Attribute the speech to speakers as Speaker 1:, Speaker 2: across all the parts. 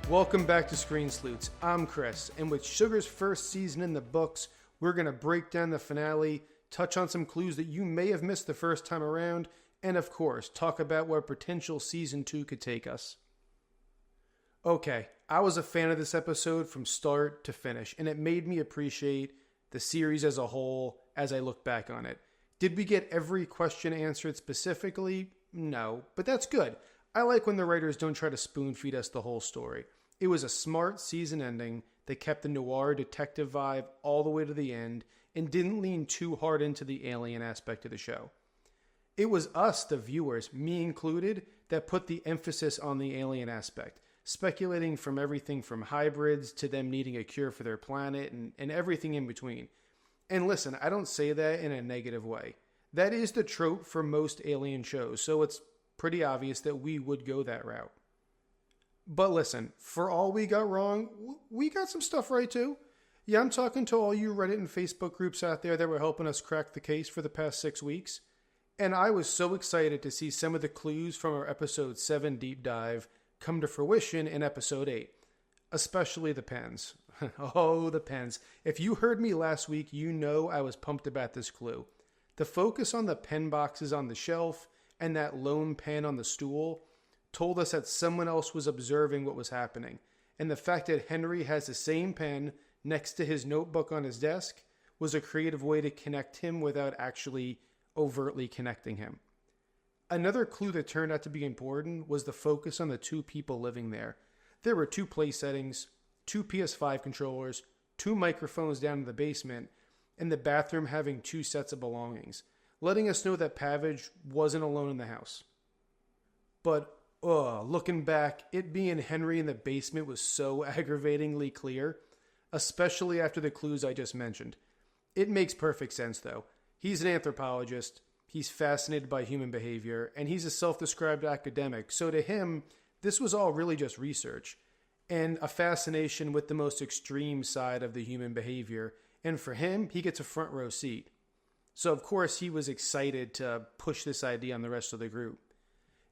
Speaker 1: Welcome back to Screen Sleuths. I'm Chris, and with Sugar's first season in the books, we're going to break down the finale, touch on some clues that you may have missed the first time around, and of course, talk about where potential Season 2 could take us. Okay, I was a fan of this episode from start to finish, and it made me appreciate the series as a whole as I look back on it. Did we get every question answered specifically? No, but that's good. I like when the writers don't try to spoon feed us the whole story. It was a smart season ending that kept the noir detective vibe all the way to the end and didn't lean too hard into the alien aspect of the show. It was us, the viewers, me included, that put the emphasis on the alien aspect, speculating from everything from hybrids to them needing a cure for their planet and everything in between. And listen, I don't say that in a negative way. That is the trope for most alien shows, so it's pretty obvious that we would go that route. But listen, for all we got wrong, we got some stuff right too. Yeah, I'm talking to all you Reddit and Facebook groups out there that were helping us crack the case for the past 6 weeks. And I was so excited to see some of the clues from our episode 7 deep dive come to fruition in episode 8. Especially the pens. Oh, the pens. If you heard me last week, you know I was pumped about this clue. The focus on the pen boxes on the shelf and that lone pen on the stool told us that someone else was observing what was happening. And the fact that Henry has the same pen next to his notebook on his desk was a creative way to connect him without actually overtly connecting him. Another clue that turned out to be important was the focus on the two people living there. There were 2 place settings, 2 PS5 controllers, 2 microphones down in the basement, and the bathroom having 2 sets of belongings, letting us know that Pavage wasn't alone in the house. But looking back, it being Henry in the basement was so aggravatingly clear, especially after the clues I just mentioned. It makes perfect sense though. He's an anthropologist, he's fascinated by human behavior, and he's a self-described academic, so to him, this was all really just research, and a fascination with the most extreme side of the human behavior, and for him, he gets a front row seat. So of course he was excited to push this idea on the rest of the group.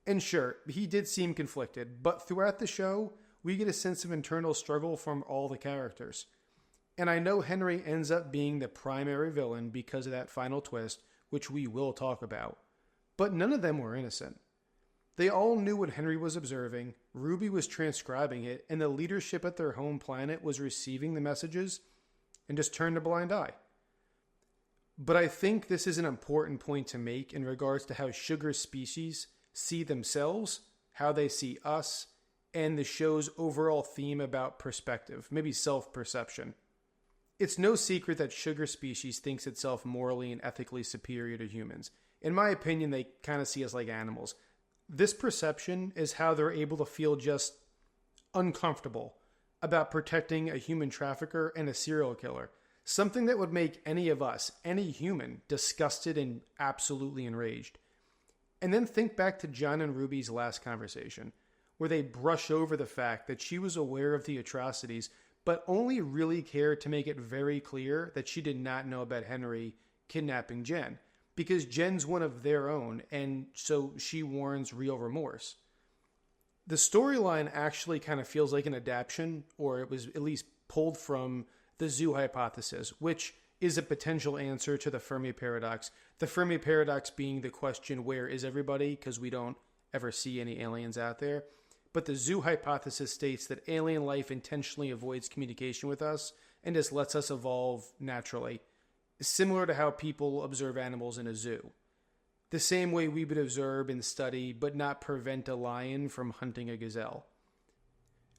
Speaker 1: And sure, he did seem conflicted, but throughout the show, we get a sense of internal struggle from all the characters. And I know Henry ends up being the primary villain because of that final twist, which we will talk about. But none of them were innocent. They all knew what Henry was observing, Ruby was transcribing it, and the leadership at their home planet was receiving the messages and just turned a blind eye. But I think this is an important point to make in regards to how Sugar's species see themselves, how they see us, and the show's overall theme about perspective, maybe self-perception. It's no secret that Sugar species thinks itself morally and ethically superior to humans. In my opinion, they kind of see us like animals. This perception is how they're able to feel just uncomfortable about protecting a human trafficker and a serial killer. Something that would make any of us, any human, disgusted and absolutely enraged. And then think back to John and Ruby's last conversation, where they brush over the fact that she was aware of the atrocities, but only really cared to make it very clear that she did not know about Henry kidnapping Jen, because Jen's one of their own, and so she warrants real remorse. The storyline actually kind of feels like an adaptation, or it was at least pulled from the zoo hypothesis, which is a potential answer to the Fermi paradox. The Fermi paradox being the question, where is everybody? Because we don't ever see any aliens out there. But the zoo hypothesis states that alien life intentionally avoids communication with us and just lets us evolve naturally, similar to how people observe animals in a zoo. The same way we would observe and study, but not prevent a lion from hunting a gazelle.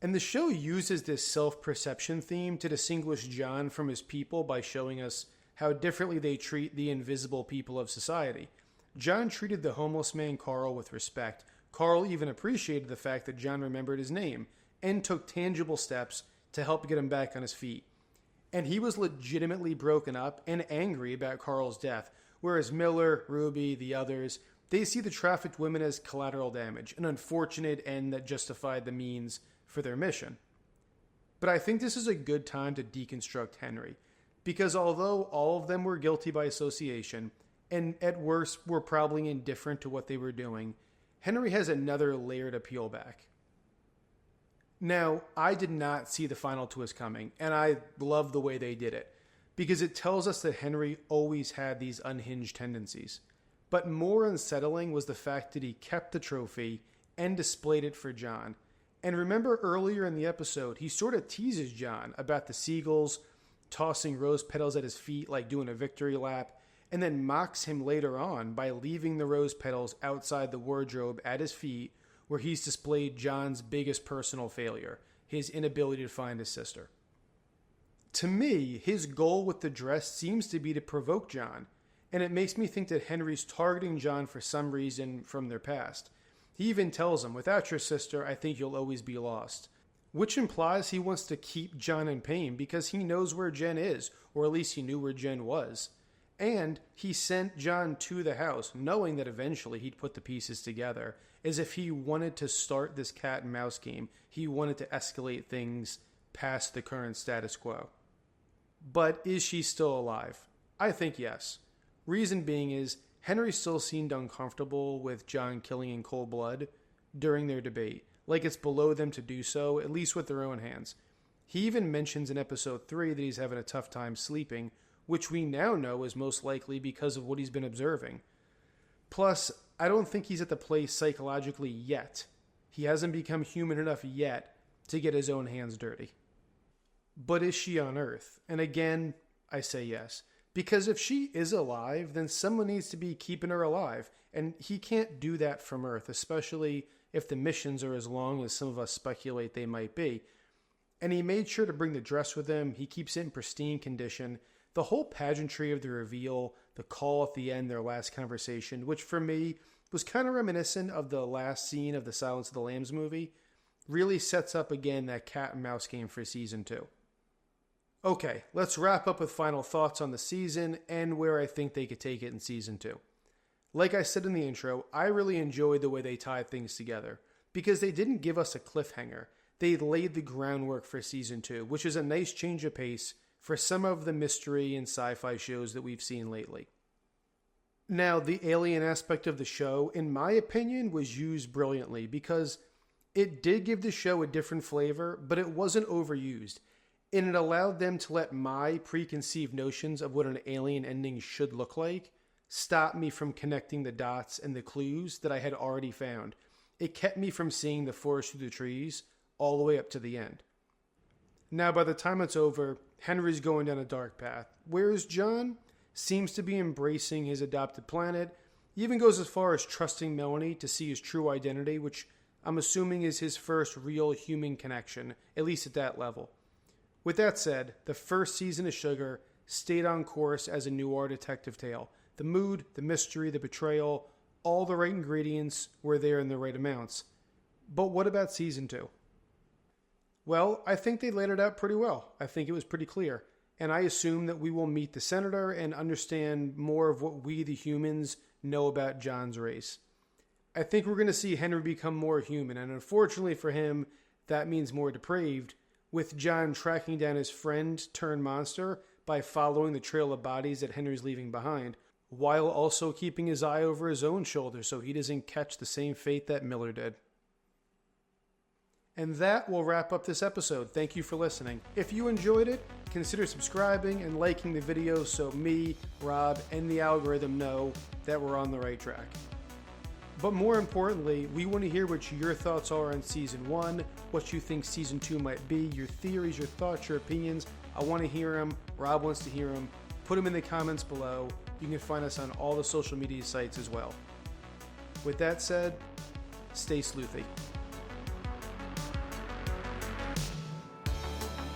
Speaker 1: And the show uses this self-perception theme to distinguish John from his people by showing us how differently they treat the invisible people of society. John treated the homeless man Carl with respect. Carl even appreciated the fact that John remembered his name and took tangible steps to help get him back on his feet. And he was legitimately broken up and angry about Carl's death, whereas Miller, Ruby, the others, they see the trafficked women as collateral damage, an unfortunate end that justified the means for their mission. But I think this is a good time to deconstruct Henry, because although all of them were guilty by association, and at worst were probably indifferent to what they were doing, Henry has another layer to peel back. Now, I did not see the final twist coming, and I love the way they did it, because it tells us that Henry always had these unhinged tendencies. But more unsettling was the fact that he kept the trophy and displayed it for John. And remember earlier in the episode, he sort of teases John about the seagulls tossing rose petals at his feet like doing a victory lap, and then mocks him later on by leaving the rose petals outside the wardrobe at his feet, where he's displayed John's biggest personal failure, his inability to find his sister. To me, his goal with the dress seems to be to provoke John, and it makes me think that Henry's targeting John for some reason from their past. He even tells him, "Without your sister, I think you'll always be lost." Which implies he wants to keep John in pain because he knows where Jen is, or at least he knew where Jen was. And he sent John to the house, knowing that eventually he'd put the pieces together, as if he wanted to start this cat and mouse game. He wanted to escalate things past the current status quo. But is she still alive? I think yes. Reason being is, Henry still seemed uncomfortable with John killing in cold blood during their debate, like it's below them to do so, at least with their own hands. He even mentions in episode 3 that he's having a tough time sleeping, which we now know is most likely because of what he's been observing. Plus, I don't think he's at the place psychologically yet. He hasn't become human enough yet to get his own hands dirty. But is she on Earth? And again, I say yes. Because if she is alive, then someone needs to be keeping her alive. And he can't do that from Earth, especially if the missions are as long as some of us speculate they might be. And he made sure to bring the dress with him. He keeps it in pristine condition. The whole pageantry of the reveal, the call at the end, their last conversation, which for me was kind of reminiscent of the last scene of the Silence of the Lambs movie, really sets up again that cat and mouse game for season 2. Okay, let's wrap up with final thoughts on the season and where I think they could take it in season 2. Like I said in the intro, I really enjoyed the way they tied things together, because they didn't give us a cliffhanger. They laid the groundwork for season 2, which is a nice change of pace for some of the mystery and sci-fi shows that we've seen lately. Now, the alien aspect of the show, in my opinion, was used brilliantly because it did give the show a different flavor, but it wasn't overused, and it allowed them to let my preconceived notions of what an alien ending should look like stop me from connecting the dots and the clues that I had already found. It kept me from seeing the forest through the trees all the way up to the end. Now, by the time it's over, Henry's going down a dark path, whereas John seems to be embracing his adopted planet. He even goes as far as trusting Melanie to see his true identity, which I'm assuming is his first real human connection, at least at that level. With that said, the first season of Sugar stayed on course as a noir detective tale. The mood, the mystery, the betrayal, all the right ingredients were there in the right amounts. But what about season 2? Well, I think they laid it out pretty well. I think it was pretty clear. And I assume that we will meet the senator and understand more of what we, the humans, know about John's race. I think we're going to see Henry become more human, and unfortunately for him, that means more depraved, with John tracking down his friend turned monster by following the trail of bodies that Henry's leaving behind, while also keeping his eye over his own shoulder so he doesn't catch the same fate that Miller did. And that will wrap up this episode. Thank you for listening. If you enjoyed it, consider subscribing and liking the video so me, Rob, and the algorithm know that we're on the right track. But more importantly, we want to hear what your thoughts are on Season 1, what you think Season 2 might be, your theories, your thoughts, your opinions. I want to hear them. Rob wants to hear them. Put them in the comments below. You can find us on all the social media sites as well. With that said, stay sleuthy.